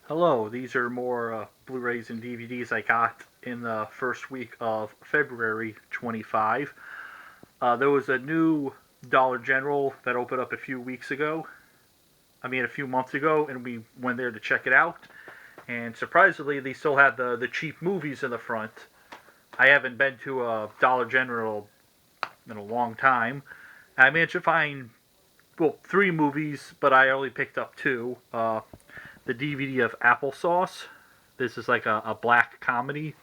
Hello, these are more Blu-rays and DVDs I got in the first week of February 25. There was a new Dollar General that opened up a few weeks ago. A few months ago, and we went there to check it out. And surprisingly, they still had the cheap movies in the front. I haven't been to a Dollar General in a long time. I managed to find, well, three movies, but I only picked up two. The DVD of Applesauce. This is like a black comedy.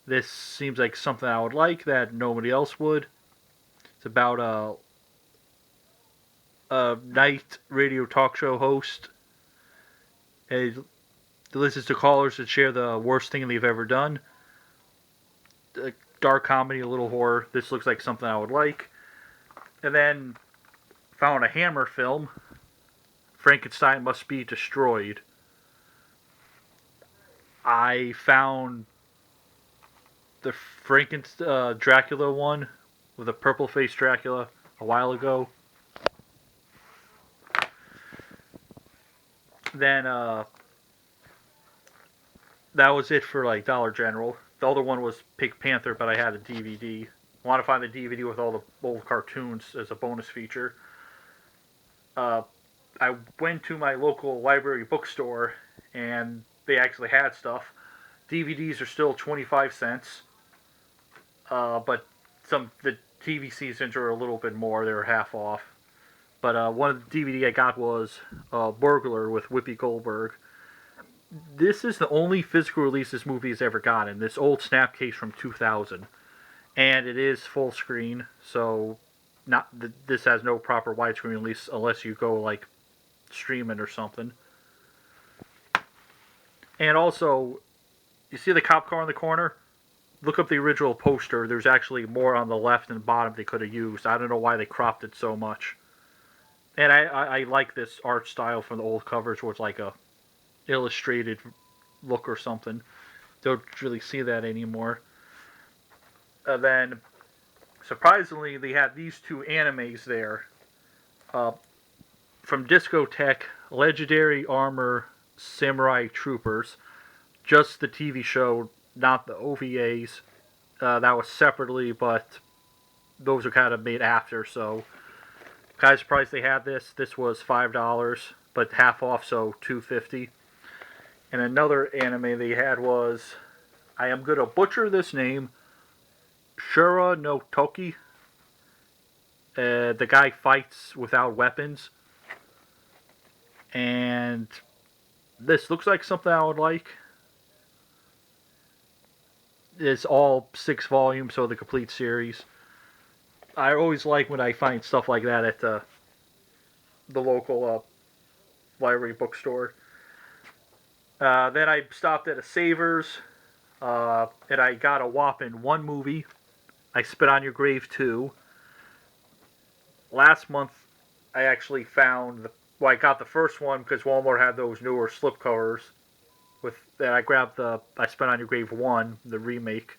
This seems like something I would like that nobody else would. It's about a night radio talk show host. He listens to callers that share the worst thing they've ever done. A dark comedy, a little horror. This looks like something I would like. And then found a Hammer film. Frankenstein Must Be Destroyed. I found the Frankenstein Dracula one with a purple faced Dracula a while ago. Then that was it for like Dollar General. The other one was Pink Panther, but I had a DVD. I want to find the DVD with all the old cartoons as a bonus feature. Uh, I went to my local library bookstore, and they actually had stuff. DVDs are still 25 cents, but some the TV seasons are a little bit more. They're half off. But one of the DVD I got was Burglar with Whoopi Goldberg. This is the only physical release this movie has ever gotten. This old snapcase from 2000, and it is full screen. So, not this has no proper widescreen release unless you go like streaming or something. And also, you see the cop car in the corner? Look up the original poster. There's actually more on the left and bottom they could have used. I don't know why they cropped it so much. And I like this art style from the old covers where it's like a illustrated look or something. Don't really see that anymore. And then, surprisingly, they had these two animes there. Uh, from Discotech, Legendary Armor Samurai Troopers. Just the TV show, not the OVAs. That was separately, but those are kind of made after, so kind of surprised they had this. This was $5, but half off, so $2.50. And another anime they had was, I am gonna butcher this name, Shura no Toki. The guy fights without weapons, and this looks like something I would like. It's all 6 volumes, so the complete series. I always like when I find stuff like that at the local library bookstore. Then I stopped at a Savers, and I got a whopping one movie. I Spit on Your Grave 2. Last month, I actually found I got the first one because Walmart had those newer slipcovers. With that, I grabbed the I Spit on Your Grave 1, the remake.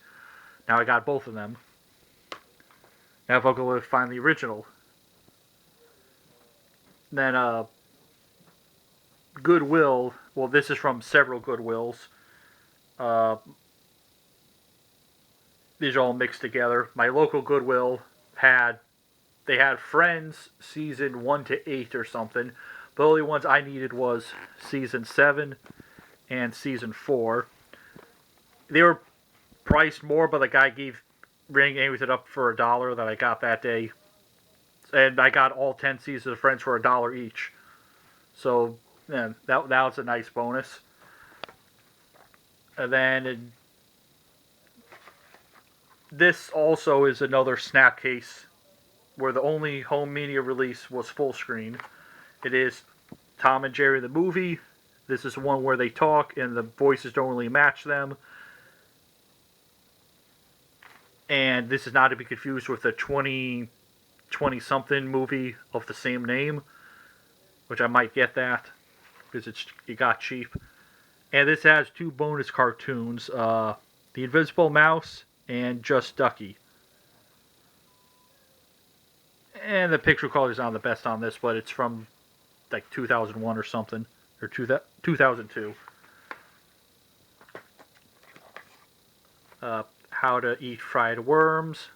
Now I got both of them. Now if I'll go find the original. Then Goodwill. Well, this is from several Goodwills. Uh, these are all mixed together. My local Goodwill had Friends season 1 to 8 or something. The only ones I needed was season 7 and season 4. They were priced more, but the guy rang it up for $1 that I got that day, and I got all 10 seasons of Friends for $1 each. So, yeah, that was a nice bonus. And then this also is another Snapcase where the only home media release was full screen. It is Tom and Jerry the movie. This is one where they talk and the voices don't really match them. And this is not to be confused with the 20 something movie of the same name, which I might get that because it got cheap. And this has two bonus cartoons, The Invisible Mouse and Just Ducky. And the picture quality is not the best on this, but it's from like 2001 or something, or 2002. How to Eat Fried Worms.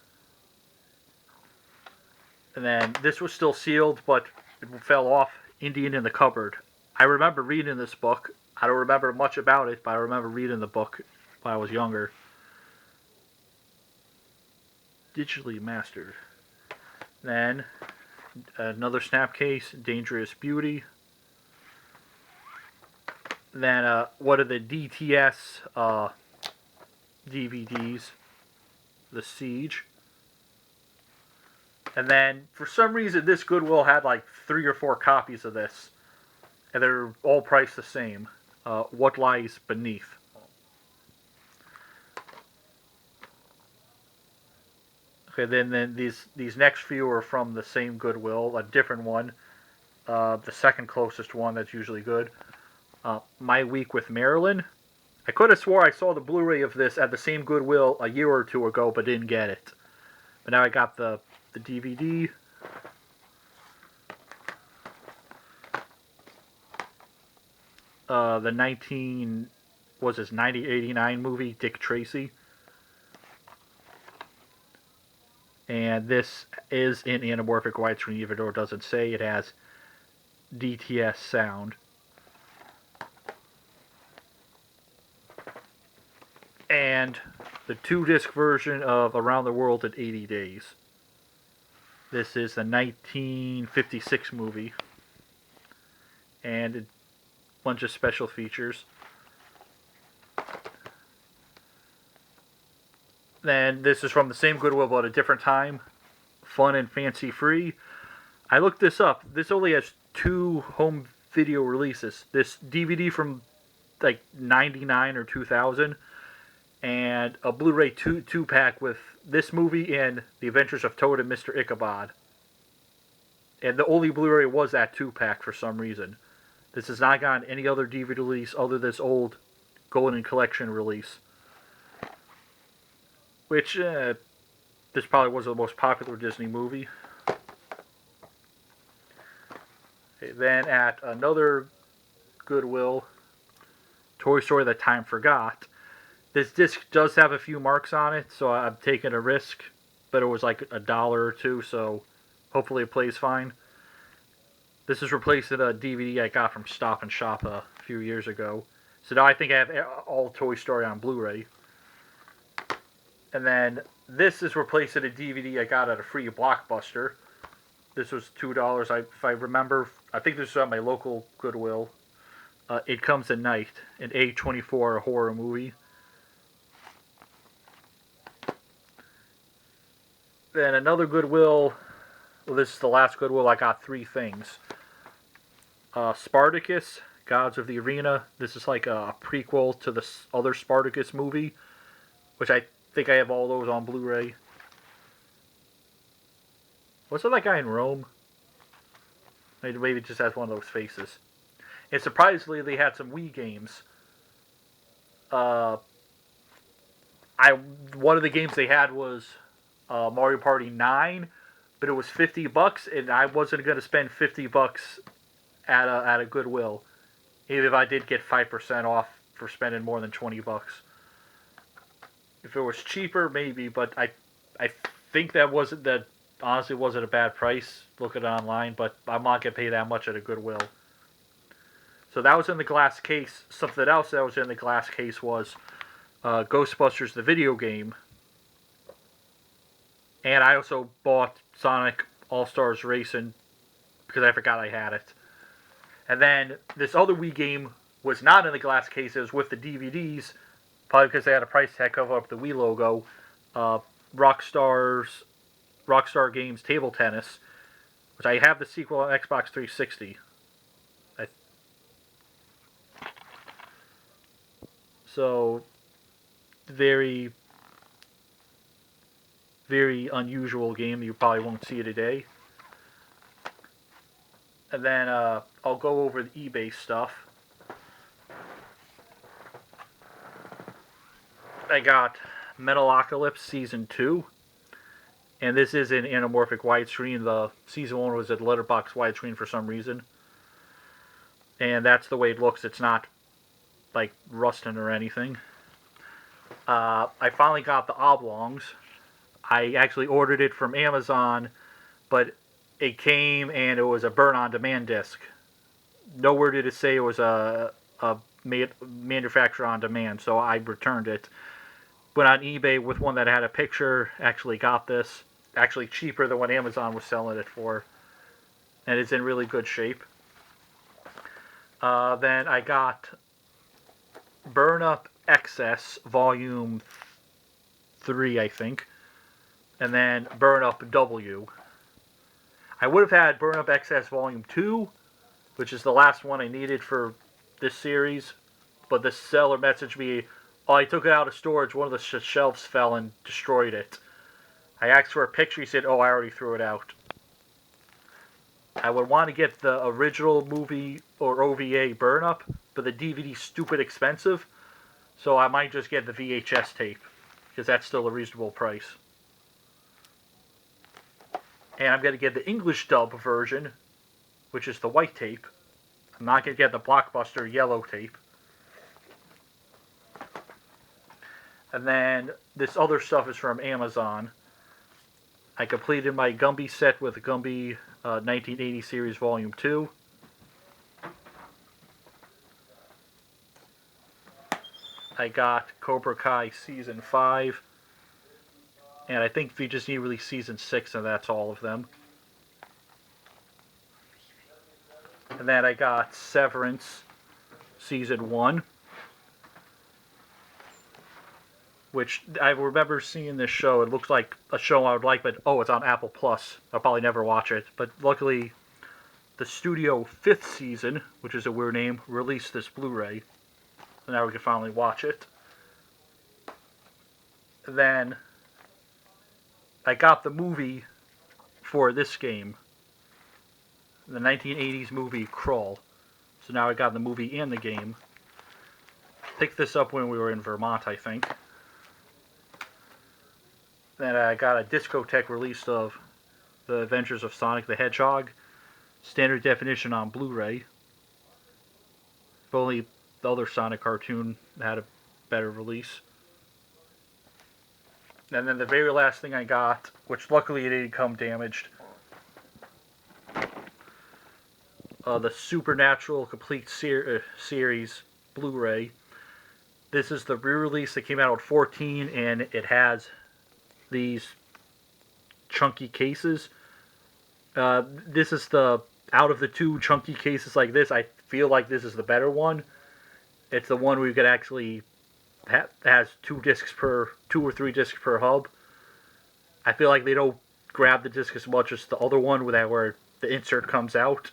And then this was still sealed, but it fell off. Indian in the Cupboard. I remember reading this book. I don't remember much about it, but I remember reading the book when I was younger. Digitally mastered. Then another Snapcase, Dangerous Beauty. Then one of the DTS DVDs, The Siege. And then, for some reason, this Goodwill had like 3 or 4 copies of this. And they're all priced the same. What Lies Beneath. Okay, then these next few are from the same Goodwill, a different one. The second closest one that's usually good. My Week with Marilyn. I could have swore I saw the Blu-ray of this at the same Goodwill a year or 2 ago, but didn't get it. But now I got the DVD. The 1989 movie, Dick Tracy. And this is in anamorphic widescreen, even though it doesn't say. It has DTS sound. And the 2-disc version of Around the World in 80 Days. This is the 1956 movie. And a bunch of special features. Then this is from the same Goodwill, but a different time. Fun and Fancy Free. I looked this up. This only has 2 home video releases. This DVD from like 99 or 2000. And a Blu-ray 2-pack with this movie and The Adventures of Toad and Mr. Ichabod. And the only Blu-ray was that 2-pack for some reason. This has not gotten any other DVD release other than this old Golden Collection release. Which, this probably was the most popular Disney movie. Okay, then at another Goodwill, Toy Story That Time Forgot. This disc does have a few marks on it, so I'm taking a risk. But it was like $1 or $2, so hopefully it plays fine. This is replacing a DVD I got from Stop and Shop a few years ago. So now I think I have all Toy Story on Blu-ray. And then this is replacing a DVD I got at a free Blockbuster. This was $2, if I remember. I think this was at my local Goodwill. It Comes at Night, an A24 horror movie. Then another Goodwill. Well, this is the last Goodwill. I got 3 things. Spartacus, Gods of the Arena. This is like a prequel to the other Spartacus movie, which I think I have all those on Blu-ray. What's that guy in Rome? Maybe it just has one of those faces. And surprisingly, they had some Wii games. One of the games they had was Mario Party 9, but it was $50, and I wasn't going to spend $50 at a Goodwill, even if I did get 5% off for spending more than $20. If it was cheaper, maybe, but I think that honestly wasn't a bad price looking online, but I'm not going to pay that much at a Goodwill. So that was in the glass case. Something else that was in the glass case was Ghostbusters, the video game. And I also bought Sonic All-Stars Racing because I forgot I had it. And then this other Wii game was not in the glass case. It was with the DVDs, probably because they had a price tag cover up the Wii logo. Rockstar Games Table Tennis, which I have the sequel on Xbox 360. So, very, very unusual game. You probably won't see it today. And then I'll go over the eBay stuff. I got Metalocalypse Season 2. And this is in anamorphic widescreen. The Season 1 was at letterbox widescreen for some reason. and that's the way it looks. It's not like rusting or anything. I finally got the oblongs. I actually ordered it from Amazon, but it came and it was a burn-on-demand disc. Nowhere did it say it was a manufacturer on demand, so I returned it. Went on eBay with one that had a picture, actually got this. Actually cheaper than what Amazon was selling it for. And it's in really good shape. Then I got Burn Up XS Volume 3, I think. And then Burn Up W. I would have had Burn Up XS Volume 2, which is the last one I needed for this series. But the seller messaged me, oh, I took it out of storage. One of the shelves fell and destroyed it. I asked for a picture. He said, oh, I already threw it out. I would want to get the original movie or OVA Burn Up, but the DVD's stupid expensive. So I might just get the VHS tape, because that's still a reasonable price. And I'm going to get the English dub version, which is the white tape. I'm not going to get the Blockbuster yellow tape. And then this other stuff is from Amazon. I completed my Gumby set with Gumby 1980 Series Volume 2. I got Cobra Kai Season 5. And I think we just need to release Season 6, and that's all of them. And then I got Severance Season 1. Which I remember seeing this show. It looks like a show I would like, but oh, it's on Apple Plus. I'll probably never watch it. But luckily, the studio 5th season, which is a weird name, released this Blu-ray. So now we can finally watch it. Then I got the movie for this game. The 1980s movie Crawl. So now I got the movie and the game. Picked this up when we were in Vermont, I think. Then I got a Discotech release of The Adventures of Sonic the Hedgehog. Standard definition on Blu-ray. If only the other Sonic cartoon had a better release. And then the very last thing I got, which luckily it didn't come damaged, the Supernatural Complete Series Blu-ray. This is the re-release that came out on 14, and it has these chunky cases. This is the, out of the two chunky cases like this, I feel like this is the better one. It's the one where you could actually has 2 or 3 discs per hub. I feel like they don't grab the disc as much as the other one where the insert comes out.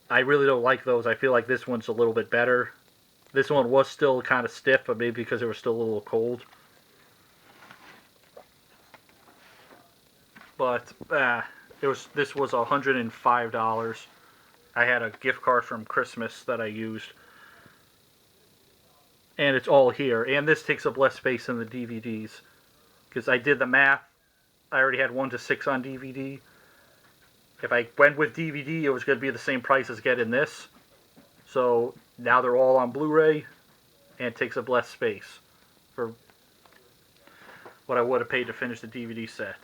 I really don't like those. I feel like this one's a little bit better. This one was still kind of stiff, but maybe because it was still a little cold. But this was $105. I had a gift card from Christmas that I used. And it's all here. And this takes up less space than the DVDs. Because I did the math. I already had 1 to 6 on DVD. If I went with DVD, it was going to be the same price as getting this. So now they're all on Blu-ray. And it takes up less space for what I would have paid to finish the DVD set.